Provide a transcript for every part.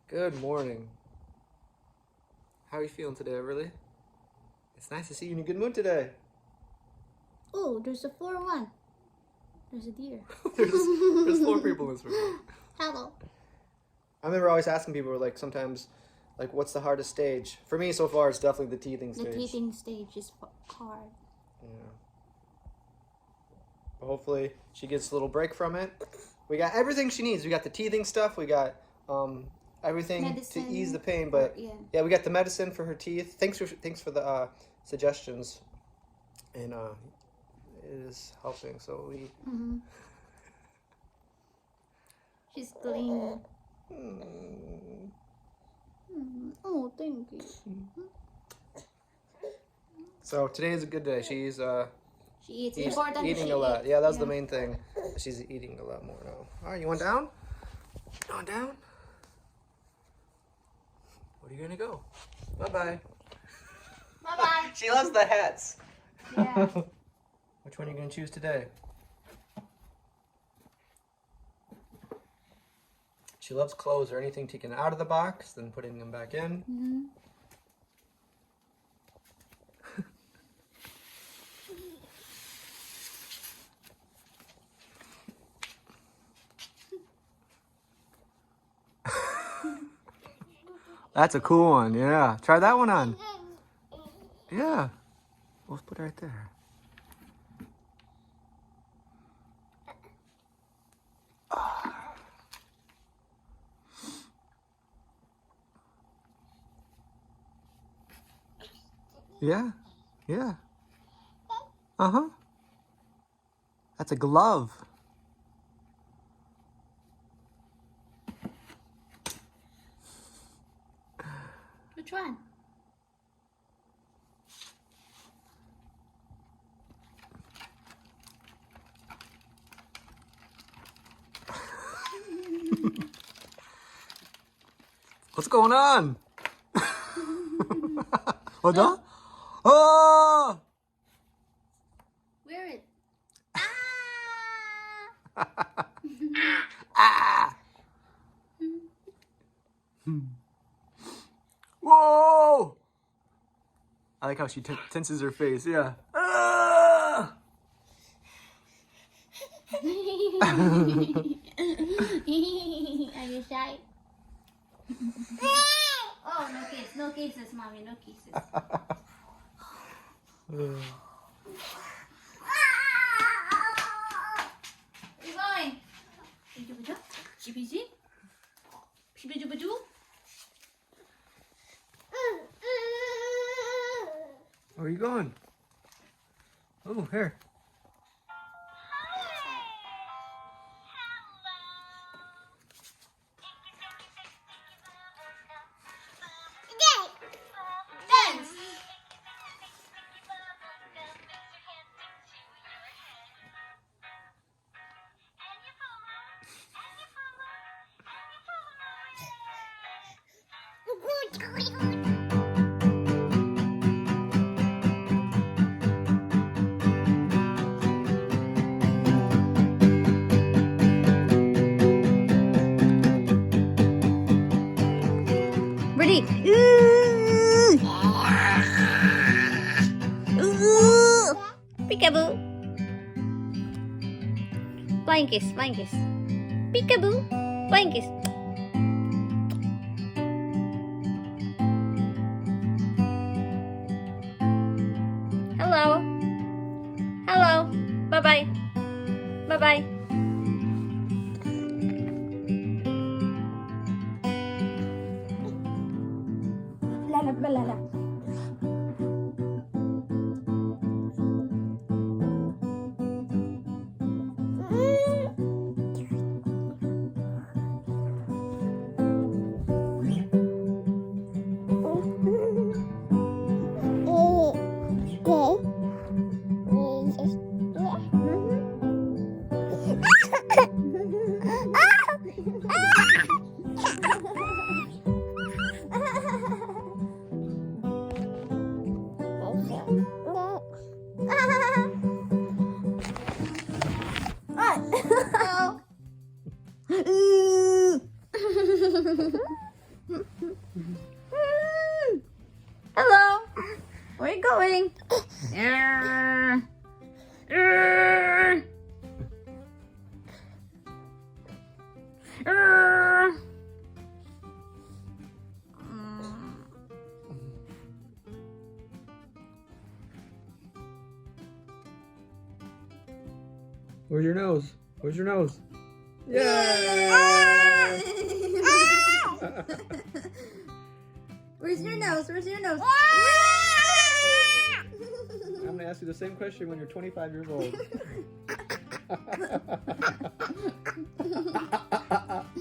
Good morning. How are you feeling today, Everly? It's nice to see you in a good mood today. Oh, there's a 4-1. There's a deer. there's 4 people in this room. Hello. I remember always asking people, like, sometimes, like, what's the hardest stage? For me, so far, it's definitely the teething stage. The teething stage is hard. Yeah. But hopefully, she gets a little break from it. We got everything she needs. We got the teething stuff. We got everything medicine to ease the pain. But yeah, we got the medicine for her teeth. Thanks for the suggestions, and it is helping. So we. Mm-hmm. She's clean. Oh, thank you. So today is a good day. She's she eats important. Eating a lot. Yeah, that's the main thing. She's eating a lot more now. All right, you want down? On down. Where are you gonna go? Bye bye. Bye bye. She loves the hats. Yeah. Which one are you gonna choose today? She loves clothes or anything taken out of the box, then putting them back in. Mm-hmm. That's a cool one, yeah. Try that one on. Yeah. We'll put it right there. Yeah, yeah. Uh-huh. That's a glove. Which one? What's going on? Oh, no? Oh! Wear it. Ah! Whoa! I like how she tenses her face, yeah. Ah! Are you shy? Oh, no kiss. No kisses, mommy. No kisses. Where you going? Shibiji? Shibiji? Where are you going? Oh, here. Dance! Ready? Peekaboo. Flying kiss, flying kiss. Peekaboo. Flying kiss. Hello. Hello. Bye-bye. Bye-bye. Lalala. Hello. Where are you going? Where's your nose? Where's your nose? Yeah! Where's your nose? Where's your nose? I'm gonna ask you the same question when you're 25 years old.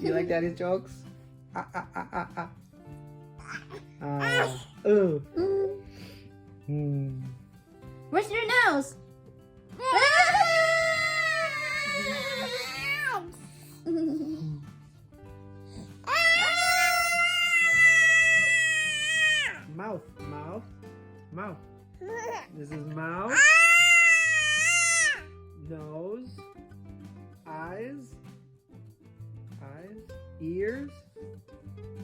You like Daddy's jokes? Where's your nose? Mouth, mouth, mouth. This is mouth, nose, eyes, ears.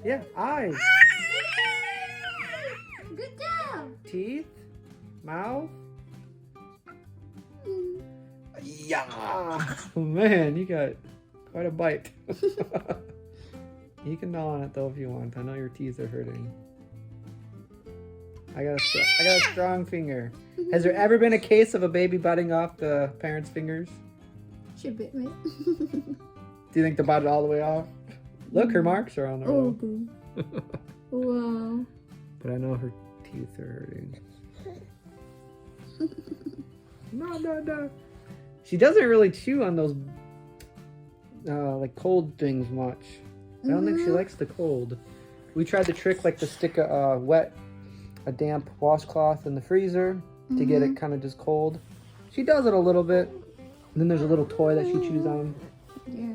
Yeah, eyes. Good job. Teeth, mouth. Yeah. Oh, man, you got quite a bite. You can gnaw on it though if you want. I know your teeth are hurting. I got a strong finger. Has there ever been a case of a baby biting off the parent's fingers? She bit me. Do you think they bite it all the way off? Look, her marks are on the road. Okay. Wow. But I know her teeth are hurting. No. She doesn't really chew on those like cold things much. I don't think she likes the cold. We tried the trick like to stick a damp washcloth in the freezer to get it kind of just cold. She does it a little bit. And then there's a little toy that she chews on. Yeah.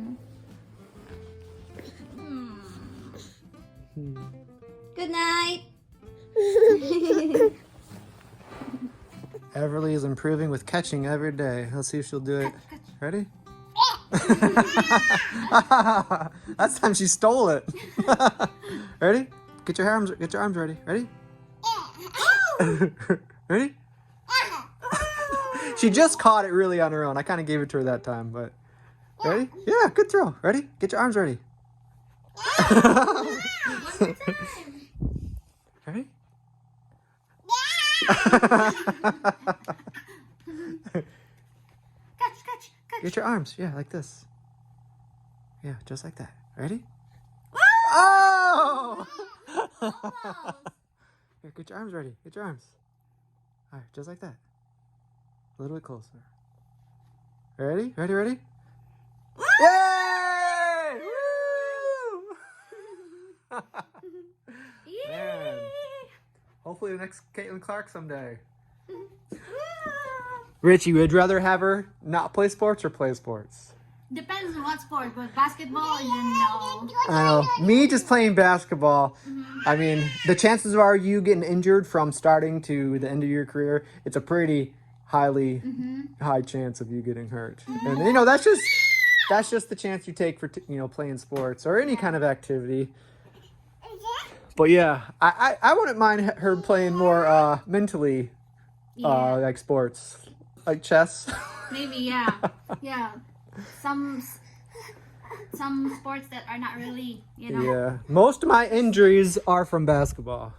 Good night. Everly is improving with catching every day. Let's see if she'll do it. Ready? Last time she stole it. Ready? Get your arms ready. Ready? Ready? She just caught it really on her own. I kind of gave it to her that time, but ready? Yeah, good throw. Ready? Get your arms ready. Ready? Catch. Get your arms. Yeah, like this. Yeah, just like that. Ready? Oh! Here, get your arms ready. Get your arms. All right, just like that. A little bit closer. Ready? Ready? Yay! Woo! Man. Hopefully the next Caitlin Clark someday. Richie, would you rather have her not play sports or play sports? Depends on what sport, but basketball, you know. I know. Me just playing basketball, I mean, the chances are you getting injured from starting to the end of your career, it's a pretty high chance of you getting hurt. And, you know, that's just the chance you take for, playing sports or any kind of activity. But, yeah, I wouldn't mind her playing more mentally, like sports, like chess. Maybe, yeah. Yeah. Some sports that are not really, Yeah. Most of my injuries are from basketball.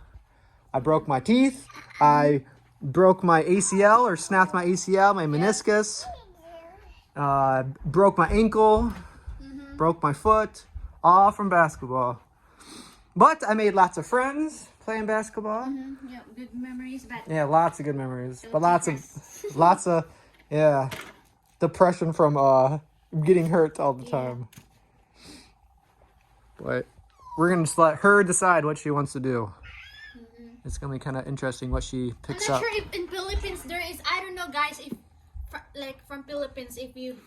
I broke my teeth. I broke my ACL or snapped my ACL, my meniscus. Broke my ankle. Broke my foot. All from basketball. But I made lots of friends playing basketball. Yeah, good memories. But yeah, lots of good memories. But lots of, depression from getting hurt all the time. But we're going to just let her decide what she wants to do. It's going to be kind of interesting what she picks up. I'm not sure if in Philippines there is, I don't know guys, if like from Philippines, if you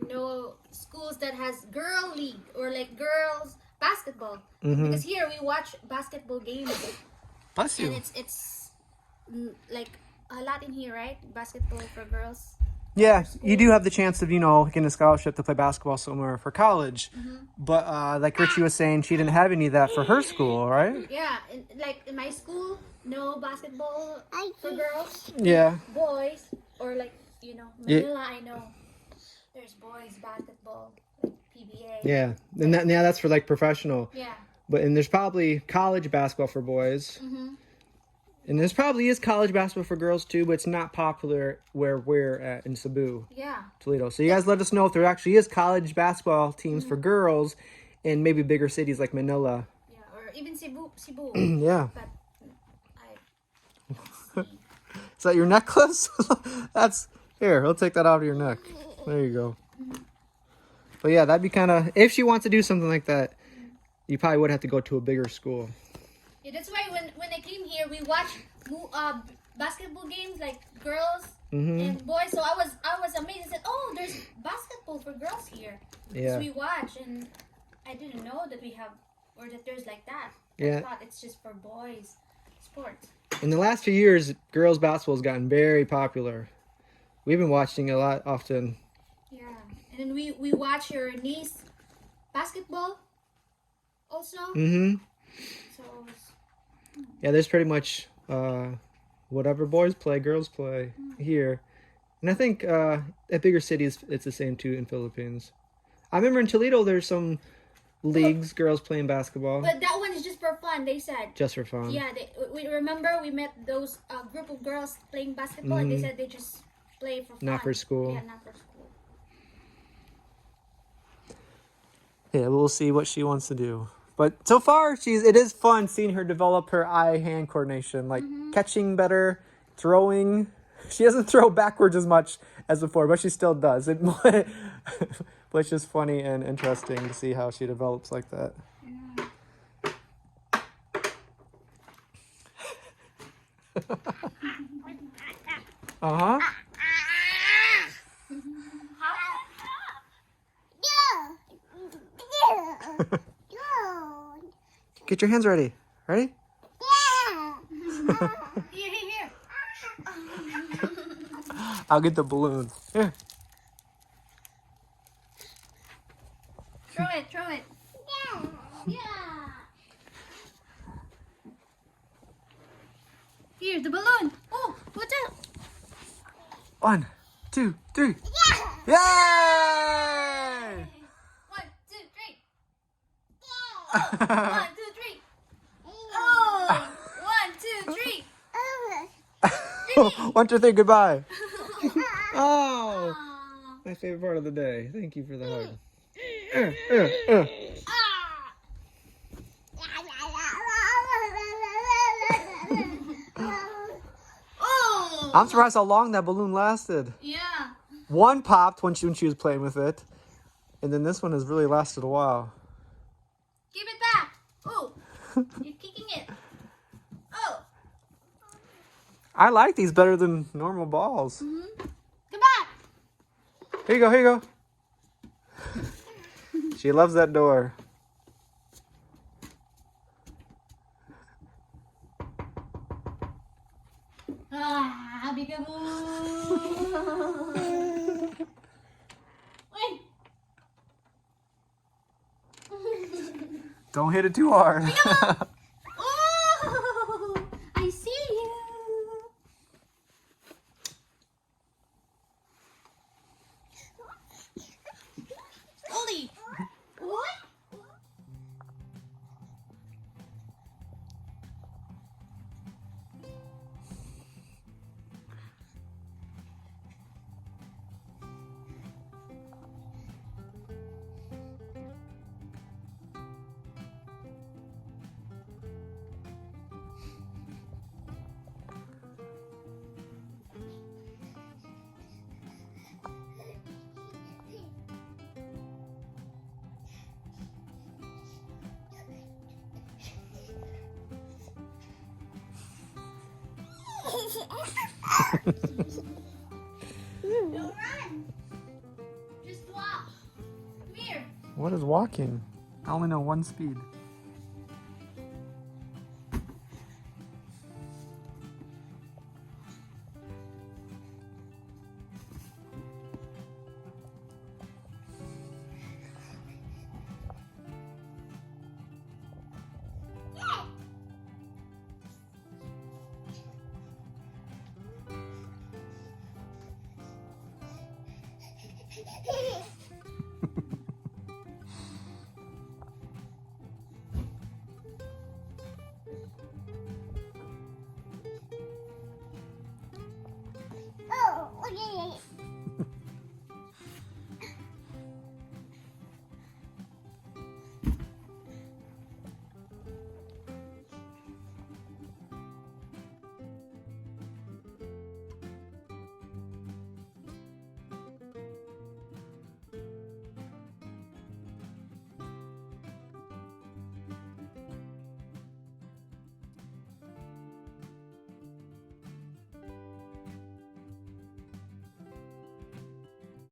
know schools that has girl league or like girls basketball. Because here we watch basketball games. Bless you. And it's like a lot in here, right? Basketball for girls. Yeah, you do have the chance of, getting a scholarship to play basketball somewhere for college. But like Richie was saying, she didn't have any of that for her school, right? Yeah, like in my school, no basketball for girls. Yeah. Boys, or like, Manila, I know there's boys basketball, like PBA. Yeah, and that's for like professional. Yeah. And there's probably college basketball for boys. And there's probably is college basketball for girls too, but it's not popular where we're at in Cebu, Toledo. So you guys let us know if there actually is college basketball teams for girls in maybe bigger cities like Manila. Yeah, or even Cebu. Yeah. But Is that your necklace? That's here. I'll take that out of your neck. There you go. But yeah, that'd be kind of, if she wants to do something like that, you probably would have to go to a bigger school. Yeah, that's why when I came here, we watched basketball games like girls and boys. So I was amazed. I said, "Oh, there's basketball for girls here." Yeah. So we watch, and I didn't know that we have or that there's like that. Yeah. I thought it's just for boys sports. In the last few years, girls basketball has gotten very popular. We've been watching a lot often. Yeah, and then we watch your niece basketball also. So. Yeah, there's pretty much whatever boys play, girls play here. And I think at bigger cities, it's the same too in Philippines. I remember in Toledo, there's some leagues, girls playing basketball. But that one is just for fun, they said. Just for fun. Yeah, we remember we met those group of girls playing basketball, and they said they just play for fun. Not for school. Yeah, not for school. Yeah, we'll see what she wants to do. But so far, it is fun seeing her develop her eye-hand coordination, like catching better, throwing. She doesn't throw backwards as much as before, but she still does. But it's just funny and interesting to see how she develops like that. Uh-huh. Get your hands ready. Ready? Here. I'll get the balloon. Here. Throw it. Yeah. Here, the balloon. Oh, watch out. 1, 2, 3. Yay! 1, 2, 3. 1, 2, 3. Oh, 1, 2, 3. 1, 2, 3. Goodbye. Oh, my favorite part of the day. Thank you for the hug. Oh. I'm surprised how long that balloon lasted. Yeah. One popped when she was playing with it, and then this one has really lasted a while. Give it back. Oh, you're kicking it. Oh. I like these better than normal balls. Come back. Here you go. She loves that door. Peekaboo. Wait. Don't hit it too hard. Oh, I see you. Ollie. What? Don't run. Just walk. Come here. What is walking? I only know one speed.